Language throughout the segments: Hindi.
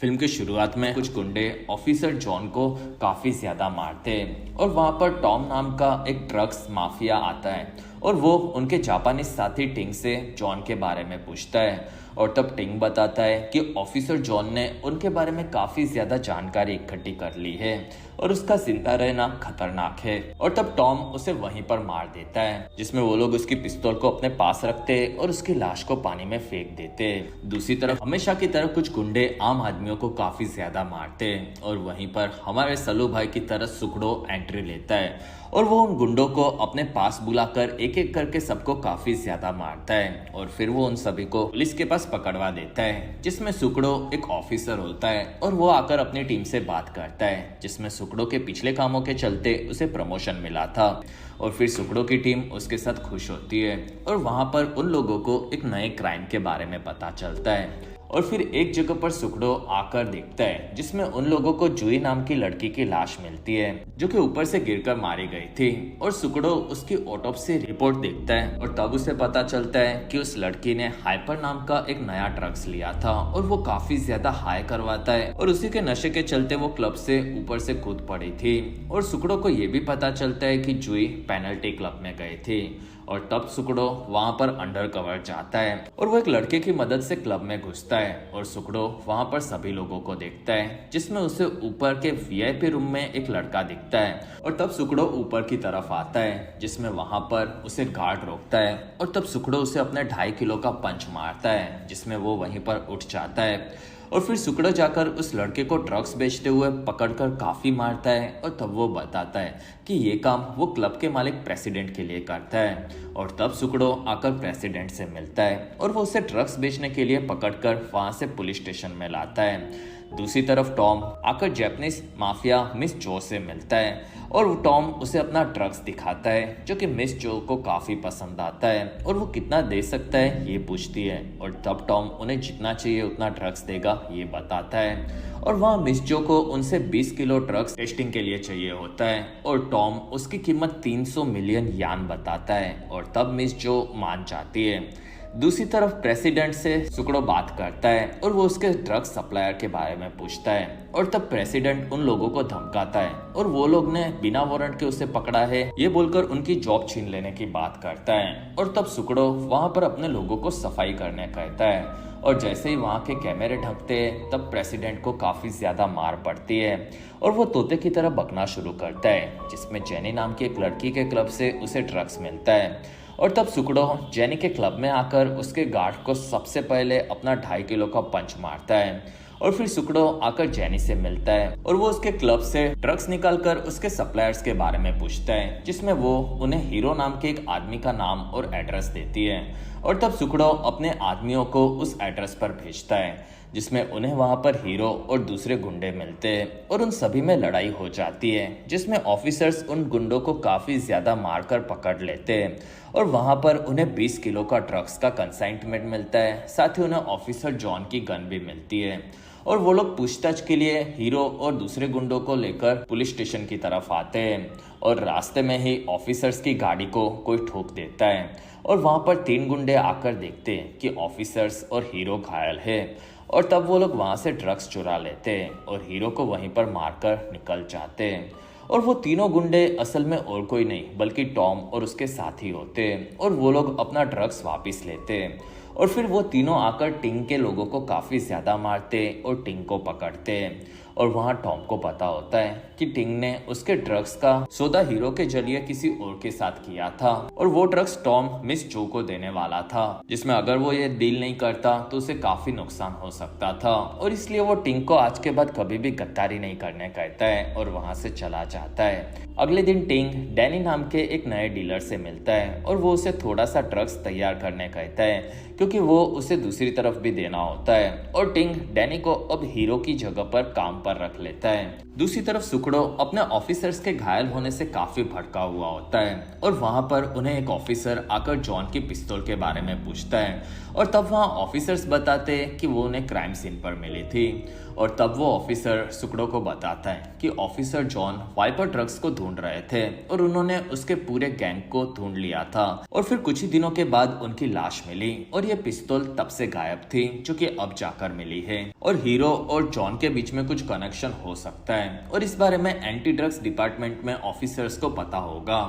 फिल्म की शुरुआत में कुछ गुंडे ऑफिसर जॉन को काफी ज्यादा मारते हैं और वहां पर टॉम नाम का एक ड्रग्स माफिया आता है और वो उनके जापानी साथी टिंग से जॉन के बारे में पूछता है। और तब टिंग बताता है कि ऑफिसर जॉन ने उनके बारे में काफी ज्यादा जानकारी इकट्ठी कर ली है और उसका जिंदा रहना खतरनाक है। और तब टॉम उसे वहीं पर मार देता है, जिसमें वो लोग उसकी पिस्तौल को अपने पास रखते हैं और उसकी लाश को पानी में फेंक देते हैं। दूसरी तरफ हमेशा की तरह कुछ गुंडे आम आदमियों को काफी ज्यादा मारते हैं और वहीं पर हमारे सलू भाई की तरह सुकड़ो एंट्री लेता है और वो उन गुंडों को अपने पास बुलाकर एक एक करके सबको काफी ज्यादा मारता है और फिर वो उन सभी को पुलिस के पास पकड़वा देता है, जिसमें सुकड़ो एक ऑफिसर होता है और वो आकर अपनी टीम से बात करता है, जिसमें सुकड़ो के पिछले कामों के चलते उसे प्रमोशन मिला था। और फिर सुकड़ो की टीम उसके साथ खुश होती है और वहां पर उन लोगों को एक नए क्राइम के बारे में पता चलता है। और फिर एक जगह पर सुकड़ो आकर देखता है, जिसमें उन लोगों को जुई नाम की लड़की की लाश मिलती है जो कि ऊपर से गिरकर मारी गई थी। और सुकड़ो उसकी ऑटोप्सी रिपोर्ट देखता है और तब उसे पता चलता है कि उस लड़की ने हाइपर नाम का एक नया ड्रग्स लिया था और वो काफी ज्यादा हाई करवाता है और उसी के नशे के चलते वो क्लब से ऊपर से कूद पड़ी थी। और सुकड़ो को ये भी पता चलता है कि जुई पेनल्टी क्लब में गए थे और तब सुकड़ो वहां पर अंडर कवर जाता है और वो एक लड़के की मदद से क्लब में घुसता है और सुकड़ो वहां पर सभी लोगों को देखता है, जिसमें उसे ऊपर के वीआईपी रूम में एक लड़का दिखता है। और तब सुकड़ो ऊपर की तरफ आता है, जिसमें वहां पर उसे गार्ड रोकता है और तब सुकड़ो उसे अपने 2.5 किलो का पंच मारता है, जिसमें वो वहीं पर उठ जाता है। और फिर सुकड़ो जाकर उस लड़के को ड्रग्स बेचते हुए पकड़कर काफी मारता है और तब वो बताता है कि ये काम वो क्लब के मालिक प्रेसिडेंट के लिए करता है। और तब सुकड़ो आकर प्रेसिडेंट से मिलता है और वो उसे ड्रग्स बेचने के लिए पकड़कर वहां से पुलिस स्टेशन में लाता है। दूसरी तरफ टॉम आकर जापानीज माफिया मिस जो से मिलता है और टॉम उसे अपना ड्रग्स दिखाता है, जो कि मिस जो को काफी पसंद आता है और वो कितना दे सकता है ये पूछती है। और तब टॉम उन्हें जितना चाहिए उतना ड्रग्स देगा ये बताता है। और वहाँ मिस जो को उनसे 20 किलो ड्रग्स टेस्टिंग के लिए चाहिए होता है और टॉम उसकी कीमत 300 मिलियन यान बताता है और तब मिस जो मान जाती है। दूसरी तरफ प्रेसिडेंट से सुकड़ो बात करता है और वो उसके ड्रग्स सप्लायर के बारे में पूछता है और तब प्रेसिडेंट उन लोगों को धमकाता है और वो लोग ने बिना वारंट के उसे पकड़ा है ये बोलकर उनकी जॉब छीन लेने की बात करता है। और तब सुकड़ो वहां पर अपने लोगों को सफाई करने कहता है और जैसे ही वहां के कैमरे ढकते हैं तब प्रेसिडेंट को काफी ज्यादा मार पड़ती है और वो तोते की तरह बकना शुरू करता है, जिसमें जेनी नाम की एक लड़की के क्लब से उसे ड्रग्स मिलता है। और तब सुकड़ो जेनी के क्लब में आकर उसके गार्ड को सबसे पहले अपना 2.5 किलो का पंच मारता है और फिर सुकड़ो आकर जेनी से मिलता है और वो उसके क्लब से ड्रग्स निकालकर उसके सप्लायर्स के बारे में पूछता है, जिसमें वो उन्हें हीरो नाम के एक आदमी का नाम और एड्रेस देती है। और तब सुकड़ो अपने आदमियों को उस एड्रेस पर भेजता है, जिसमें उन्हें वहां पर हीरो और दूसरे गुंडे मिलते हैं और उन सभी में लड़ाई हो जाती है, जिसमें ऑफिसर्स उन गुंडों को काफी ज्यादा मारकर पकड़ लेते हैं और वहां पर उन्हें 20 किलो का ड्रग्स का कंसाइनमेंट मिलता है। साथ ही उन्हें ऑफिसर जॉन की गन भी मिलती है और वो लोग पूछताछ के लिए हीरो और दूसरे गुंडों को लेकर पुलिस स्टेशन की तरफ आते हैं और रास्ते में ही ऑफिसर्स की गाड़ी को कोई ठोक देता है और वहां पर 3 गुंडे आकर देखते हैं कि ऑफिसर्स और हीरो घायल है और तब वो लोग वहां से ड्रग्स चुरा लेते हैं और हीरो को वहीं पर मारकर निकल जाते हैं। और वो तीनों गुंडे असल में और कोई नहीं बल्कि टॉम और उसके साथी होते हैं और वो लोग अपना ड्रग्स वापस लेते हैं और फिर वो तीनों आकर टिंग के लोगों को काफी ज्यादा मारते और टिंग को पकड़ते हैं। और वहाँ टॉम को पता होता है कि टिंग ने उसके ड्रग्स का सौदा हीरो के जरिए किसी और के साथ किया था और वो ड्रग्स टॉम मिस जो को देने वाला था, जिसमें अगर वो ये डील नहीं करता तो उसे काफी नुकसान हो सकता था और इसलिए वो टिंग को आज के बाद कभी भी गद्दारी नहीं करने कहता है और वहां से चला जाता है। अगले दिन टिंग डैनी नाम के एक नए डीलर से मिलता है और वो उसे थोड़ा सा ड्रग्स तैयार करने कहता है, क्योंकि वो उसे दूसरी तरफ भी देना होता है। और टिंग डैनी को अब हीरो की जगह पर काम पर रख लेता है। दूसरी तरफ सुकड़ो अपने ऑफिसर्स के घायल होने से काफी भड़का हुआ होता है और वहां पर उन्हें एक ऑफिसर आकर जॉन की पिस्तौल के बारे में पूछता है और तब वहां ऑफिसर्स बताते हैं कि वो उन्हें क्राइम सीन पर मिली थी। और तब वो ऑफिसर सुकड़ो को बताता है कि ऑफिसर जॉन वाइपर ड्रग्स को ढूंढ रहे थे और उन्होंने उसके पूरे गैंग को ढूंढ लिया था और फिर कुछ ही दिनों के बाद उनकी लाश मिली और ये पिस्तौल तब से गायब थी, जो कि अब जाकर मिली है, और हीरो और जॉन के बीच में कुछ कनेक्शन हो सकता है और इस बारे में एंटी ड्रग्स डिपार्टमेंट में ऑफिसर्स को पता होगा।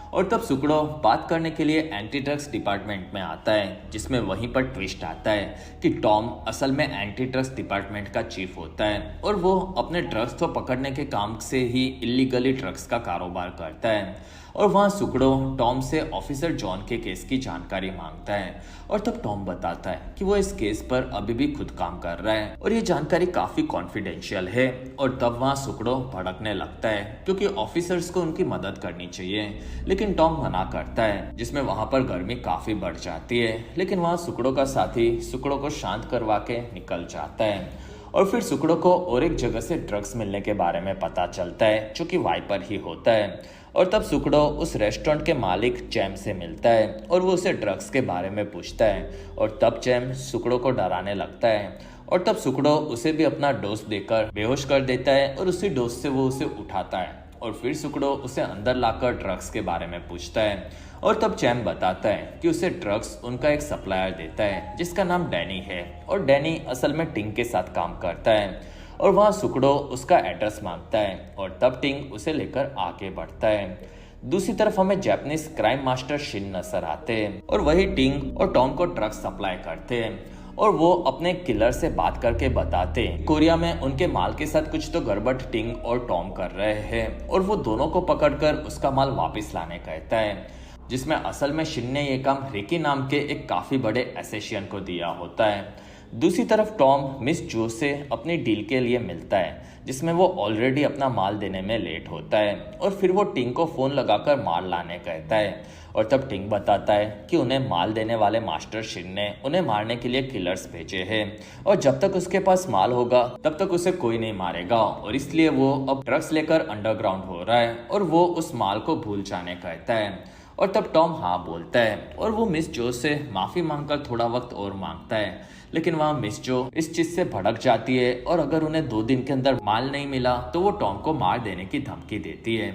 और तब सुकड़ो बात करने के लिए एंटी ड्रग्स डिपार्टमेंट में आता है, जिसमें वहीं पर ट्विस्ट आता है कि टॉम असल में एंटी ड्रग्स डिपार्टमेंट का चीफ होता है और वो अपने ड्रग्स को पकड़ने के काम से ही इलीगली ड्रग्स का कारोबार करता है। और वहाँ सुकड़ो टॉम से ऑफिसर जॉन के केस की जानकारी मांगता है और तब टॉम बताता है कि वो इस केस पर अभी भी खुद काम कर रहा है और ये जानकारी काफी कॉन्फिडेंशियल है। और तब वहाँ सुकड़ो भड़कने लगता है क्योंकि ऑफिसर्स को उनकी मदद करनी चाहिए, लेकिन टॉम मना करता है, जिसमें वहाँ पर गर्मी काफी बढ़ जाती है। लेकिन वहाँ सुकड़ो का साथी सुकड़ो को शांत करवा के निकल जाता है और फिर सुकड़ो को और एक जगह से ड्रग्स मिलने के बारे में पता चलता है, जो कि वाइपर ही होता है। और तब सुकड़ो उस रेस्टोरेंट के मालिक चैम से मिलता है और वो उसे ड्रग्स के बारे में पूछता है और तब चैम सुकड़ो को डराने लगता है और तब सुकड़ो उसे भी अपना डोज देकर बेहोश कर देता है और उसी डोज से वो उसे उठाता है और फिर सुकड़ो उसे अंदर लाकर ड्रग्स के बारे में पूछता है और तब चैम बताता है कि उसे ड्रग्स उनका एक सप्लायर देता है जिसका नाम डैनी है और डैनी असल में टिंग के साथ काम करता है। और वहाँ सुकड़ो उसका एड्रेस मांगता है और तब टिंग उसे लेकर आगे बढ़ता है। दूसरी तरफ हमें जापानीज क्राइम मास्टर शिन नजर आते हैं और वही टिंग और टॉम को ड्रग्स सप्लाई करते हैं और वो अपने किलर से बात करके बताते हैं कोरिया में उनके माल के साथ कुछ तो गड़बड़ टिंग और टॉम कर रहे हैं और वो दोनों को पकड़कर उसका माल वापस लाने कहता है, जिसमें असल में शिन ने ये काम रिकी नाम के एक काफी बड़े एसेशियन को दिया होता है। दूसरी तरफ टॉम मिस जो से अपनी डील के लिए मिलता है, जिसमें वो ऑलरेडी अपना माल देने में लेट होता है और फिर वो टिंग को फोन लगाकर माल लाने कहता है और तब टिंग बताता है कि उन्हें माल देने वाले मास्टर शिन ने उन्हें मारने के लिए किलर्स भेजे हैं और जब तक उसके पास माल होगा तब तक उसे कोई नहीं मारेगा और इसलिए वो अब ड्रग्स लेकर अंडरग्राउंड हो रहा है और वो उस माल को भूल जाने कहता है। और तब टॉम हाँ बोलता है और वो मिस जो से माफी मांगकर थोड़ा वक्त और मांगता है, लेकिन वहाँ मिस जो इस चीज से भड़क जाती है और अगर उन्हें 2 दिन के अंदर माल नहीं मिला तो वो टॉम को मार देने की धमकी देती है।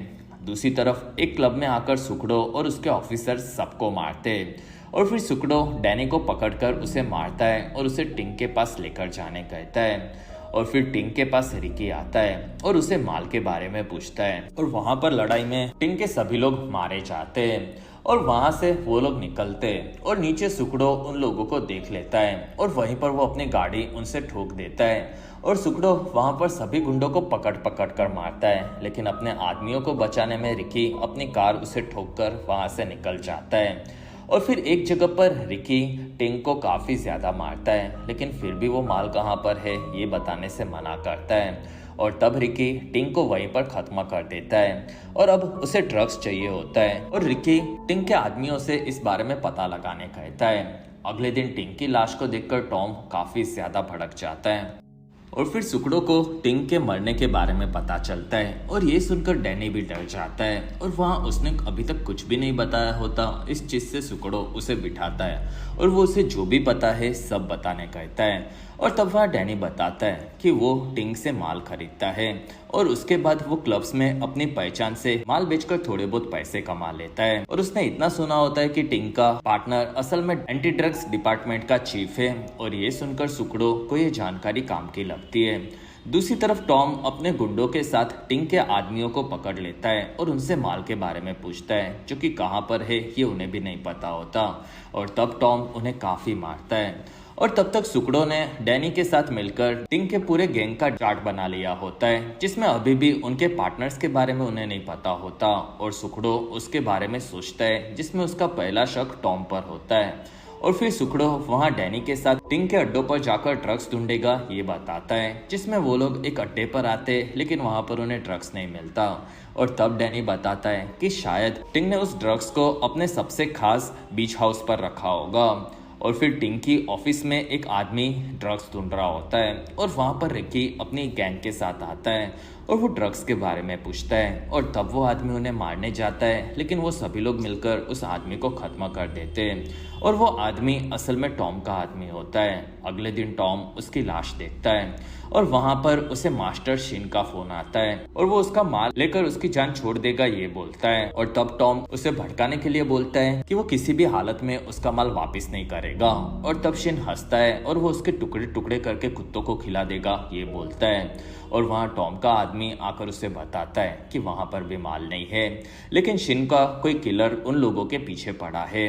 दूसरी तरफ एक क्लब में आकर सुकड़ो और उसके ऑफिसर सबको मारते हैं और फिर सुकड़ो डैनी को पकड़कर उसे मारता है और उसे टिंग के पास लेकर जाने कहता है और फिर टिंग के पास रिकी आता है और उसे माल के बारे में पूछता है और वहां पर लड़ाई में टिंग के सभी लोग मारे जाते हैं और वहां से वो लोग निकलते हैं और नीचे सुकड़ो उन लोगों को देख लेता है और वहीं पर वो अपनी गाड़ी उनसे ठोक देता है और सुकड़ो वहां पर सभी गुंडों को पकड़ पकड़ कर मारता है, लेकिन अपने आदमियों को बचाने में रिकी अपनी कार उसे ठोक कर वहां से निकल जाता है। और फिर एक जगह पर रिकी टिंग को काफी ज्यादा मारता है, लेकिन फिर भी वो माल कहाँ पर है ये बताने से मना करता है और तब रिकी टिंग को वहीं पर खत्म कर देता है और अब उसे ड्रग्स चाहिए होता है और रिकी टिंग के आदमियों से इस बारे में पता लगाने कहता है। अगले दिन टिंग की लाश को देखकर टॉम काफी ज्यादा भड़क जाता है और फिर सुकड़ो को टिंग के मरने के बारे में पता चलता है और ये सुनकर डैनी भी डर जाता है और वहाँ उसने अभी तक कुछ भी नहीं बताया होता। इस चीज से सुकड़ो उसे बिठाता है और वो उसे जो भी पता है सब बताने कहता है और तब वहाँ डैनी बताता है कि वो टिंग से माल खरीदता है और उसके बाद वो क्लब्स में अपनी पहचान से माल बेचकर थोड़े बहुत पैसे कमा लेता है और उसने इतना सुना होता है कि टिंग का पार्टनर असल में एंटी ड्रग्स डिपार्टमेंट का चीफ है और ये सुनकर सुकड़ो को ये जानकारी काम की लगती है। दूसरी तरफ टॉम अपने गुंडों के साथ टिंग के आदमियों को पकड़ लेता है और उनसे माल के बारे में पूछता है, जो कि कहाँ पर है ये उन्हें भी नहीं पता होता और तब टॉम उन्हें काफी मारता है और तब तक सुकड़ो ने डैनी के साथ मिलकर टिंग के पूरे गैंग का चार्ट बना लिया होता है, जिसमें अभी भी उनके पार्टनर्स के बारे में उन्हें नहीं पता होता और सुकड़ो उसके बारे में सोचता है, जिसमें उसका पहला शक टॉम पर होता है और फिर सुकड़ो वहाँ डैनी के साथ टिंग के अड्डों पर जाकर ड्रग्स ढूंढेगा ये बताता है, जिसमें वो लोग एक अड्डे पर आते लेकिन वहाँ पर उन्हें ड्रग्स नहीं मिलता और तब डैनी बताता है कि शायद टिंग ने उस ड्रग्स को अपने सबसे खास बीच हाउस पर रखा होगा और फिर टिंग की ऑफिस में एक आदमी ड्रग्स ढूंढ रहा होता है और वहाँ पर रिकी अपनी गैंग के साथ आता है और वो ड्रग्स के बारे में पूछता है और तब वो आदमी उन्हें मारने जाता है, लेकिन वो सभी लोग मिलकर उस आदमी को खत्म कर देते हैं और वो आदमी असल में टॉम का आदमी होता है। अगले दिन टॉम उसकी लाश देखता है और वहां पर उसे मास्टर शिन का फोन आता है और वो उसका माल लेकर उसकी जान छोड़ देगा ये बोलता है। और तब टॉम उसे भड़काने के लिए बोलता है कि वो किसी भी हालत में उसका माल वापस नहीं करेगा। और तब शिन हंसता है और वो उसके टुकड़े टुकड़े करके कुत्तों को खिला देगा ये बोलता है। और वहाँ टॉम का आदमी आकर उसे बताता है कि वहां पर भी माल नहीं है, लेकिन शिन का कोई किलर उन लोगों के पीछे पड़ा है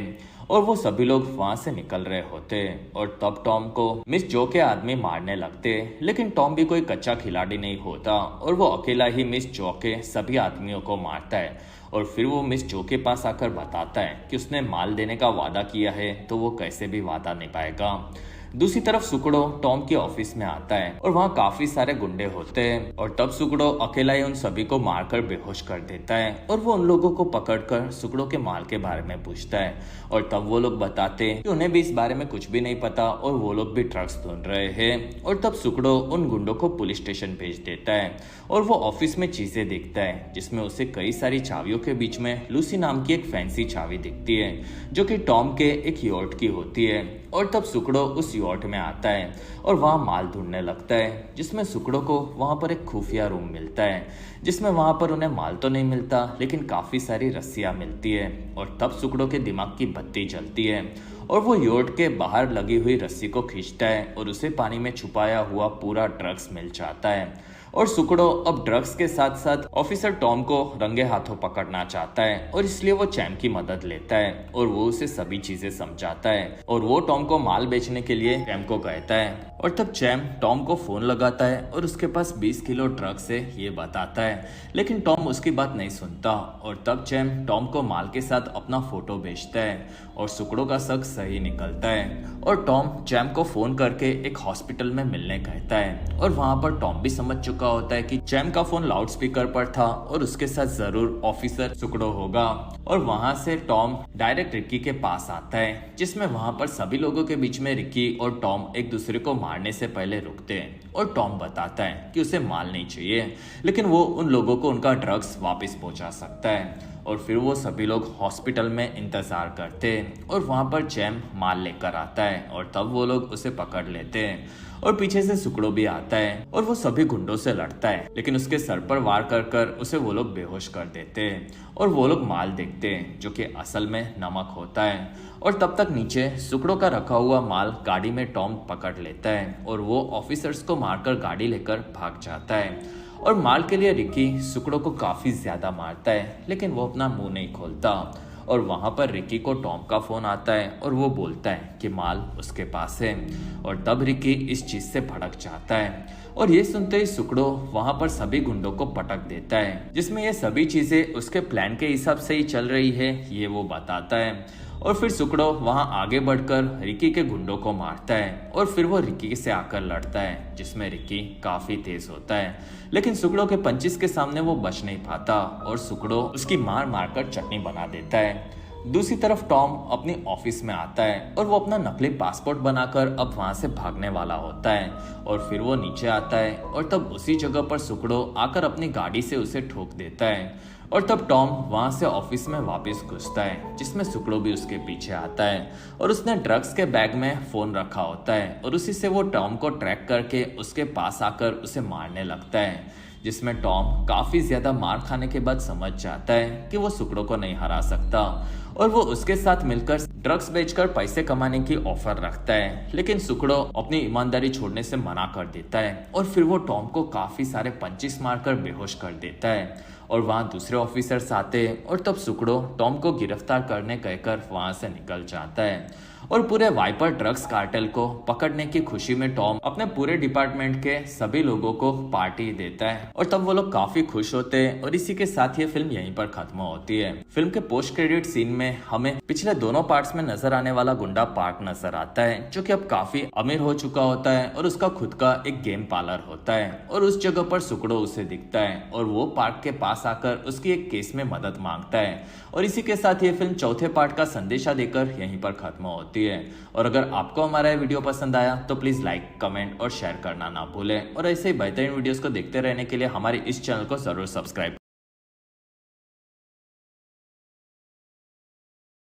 और वो सभी लोग वहां से निकल रहे होते। और तब टॉम को मिस जो के आदमी मारने लगते, लेकिन टॉम भी कोई कच्चा खिलाड़ी नहीं होता और वो अकेला ही मिस जो के सभी आदमियों को मारता है। और फिर वो मिस जो के पास आकर बताता है कि उसने माल देने का वादा किया है तो वो कैसे भी वादा निभाएगा। दूसरी तरफ सुकड़ो टॉम के ऑफिस में आता है और वहाँ काफी सारे गुंडे होते हैं। और तब सुकड़ो अकेला ही उन सभी को मारकर बेहोश कर देता है और वो उन लोगों को पकड़कर सुकड़ो के माल के बारे में पूछता है। और तब वो लोग बताते हैं कि उन्हें भी इस बारे में कुछ भी नहीं पता और वो लोग भी ड्रग्स ढूंढ रहे हैं। और तब सुकड़ो उन गुंडों को पुलिस स्टेशन भेज देता है और वो ऑफिस में चीजें देखता है जिसमें उसे कई सारी चाबियों के बीच में लूसी नाम की एक फैंसी चाबी दिखती है जो कि टॉम के एक यॉट की होती है। और तब सुकड़ो उस यॉट में आता है और वहाँ माल ढूंढने लगता है जिसमें सुकड़ो को वहाँ पर एक खुफिया रूम मिलता है जिसमें वहाँ पर उन्हें माल तो नहीं मिलता लेकिन काफी सारी रस्सियाँ मिलती है। और तब सुकड़ो के दिमाग की बत्ती जलती है और वो यॉट के बाहर लगी हुई रस्सी को खींचता है और उसे पानी में छुपाया हुआ पूरा ड्रग्स मिल जाता है। और सुकड़ो अब ड्रग्स के साथ साथ ऑफिसर टॉम को रंगे हाथों पकड़ना चाहता है और इसलिए वो चैम की मदद लेता है और वो उसे सभी चीजें समझाता है और वो टॉम को माल बेचने के लिए चैम को कहता है। और तब चैम टॉम को फोन लगाता है और उसके पास 20 किलो ड्रग्स है ये बताता है, लेकिन टॉम उसकी बात नहीं सुनता। और तब चैम टॉम को माल के साथ अपना फोटो भेजता है और सुकड़ो का शक सही निकलता है। और टॉम चैम को फोन करके एक हॉस्पिटल में मिलने कहता है और वहां पर टॉम भी समझ चुका होता है कि चैम का फोन लाउड स्पीकर पर था और उसके साथ जरूर ऑफिसर सुकड़ो होगा। और वहां से टॉम डायरेक्ट रिक्की के पास आता है जिसमें वहां पर सभी लोगों के बीच में रिक्की और टॉम एक दूसरे को मारने से पहले रुकते हैं। और टॉम बताता है कि उसे माल नहीं चाहिए लेकिन वो उन लोगों को उनका ड्रग्स वापस पहुंचा सकता है। और फिर वो सभी लोग हॉस्पिटल में इंतजार करते हैं और वहां पर चैम माल लेकर आता है और तब वो लोग उसे पकड़ लेते हैं। और पीछे से सुकड़ो भी आता है और वो सभी गुंडों से लड़ता है लेकिन उसके सर पर वार कर कर उसे वो लोग बेहोश कर देते हैं। और वो लोग माल देखते हैं जो कि असल में नमक होता है। और तब तक नीचे सुकड़ो का रखा हुआ माल गाड़ी में टॉम पकड़ लेता है और वो ऑफिसर्स को मारकर गाड़ी लेकर भाग जाता है। और माल के लिए रिक्की सुकड़ो को काफी ज्यादा मारता है लेकिन वो अपना मुंह नहीं खोलता। और वहां पर रिक्की को टॉम का फोन आता है और वो बोलता है कि माल उसके पास है। और तब रिक्की इस चीज से भड़क जाता है और ये सुनते ही सुकड़ो वहां पर सभी गुंडों को पटक देता है जिसमें ये सभी चीजें उसके प्लान के हिसाब से ही चल रही है ये वो बताता है। और फिर सुकड़ो वहां आगे बढ़कर रिक्की के गुंडों को मारता है और फिर वो रिक्की से आकर लड़ता है जिसमें रिक्की काफी तेज होता है लेकिन सुकड़ो के पंचिस के सामने वो बच नहीं पाता और सुकड़ो उसकी मार मारकर चटनी बना देता है। दूसरी तरफ टॉम अपनी ऑफिस में आता है और वो अपना नकली पासपोर्ट बनाकर अब वहां से भागने वाला होता है। और फिर वो नीचे आता है और तब उसी जगह पर सुकड़ो आकर अपनी गाड़ी से उसे ठोक देता है। और तब टॉम वहां से ऑफिस में वापस घुसता है जिसमें सुकड़ो भी उसके पीछे आता है और उसने ड्रग्स के बैग में फोन रखा होता है और उसी से वो टॉम को ट्रैक करके उसके पास आकर उसे मारने लगता है जिसमें टॉम काफी ज्यादा मार खाने के बाद समझ जाता है कि वो सुकड़ो को नहीं हरा सकता और वो उसके साथ मिलकर ड्रग्स बेचकर पैसे कमाने की ऑफर रखता है। लेकिन सुकड़ो अपनी ईमानदारी छोड़ने से मना कर देता है और फिर वो टॉम को काफी सारे पंचिस मारकर बेहोश कर देता है। और वहां दूसरे ऑफिसर्स आते हैं और तब सुकड़ो टॉम को गिरफ्तार करने कहकर वहां से निकल जाता है। और पूरे वाइपर ड्रग्स कार्टेल को पकड़ने की खुशी में टॉम अपने पूरे डिपार्टमेंट के सभी लोगों को पार्टी देता है और तब वो लोग काफी खुश होते हैं। और इसी के साथ ये फिल्म यहीं पर खत्म होती है। फिल्म के पोस्ट क्रेडिट सीन में हमें पिछले दोनों पार्ट्स में नजर आने वाला गुंडा पार्क नजर आता है जो कि अब काफी अमीर हो चुका होता है और उसका खुद का एक गेम पार्लर होता है। और उस जगह पर सुकड़ो उसे दिखता है और वो पार्क के पास आकर उसकी एक केस में मदद मांगता है। और इसी के साथ ये फिल्म चौथे पार्ट का संदेशा देकर यहीं पर खत्म होती है। और अगर आपको हमारा ये वीडियो पसंद आया तो प्लीज लाइक, कमेंट और शेयर करना ना भूलें। और ऐसे ही बेहतरीन वीडियोस को देखते रहने के लिए हमारे इस चैनल को जरूर सब्सक्राइब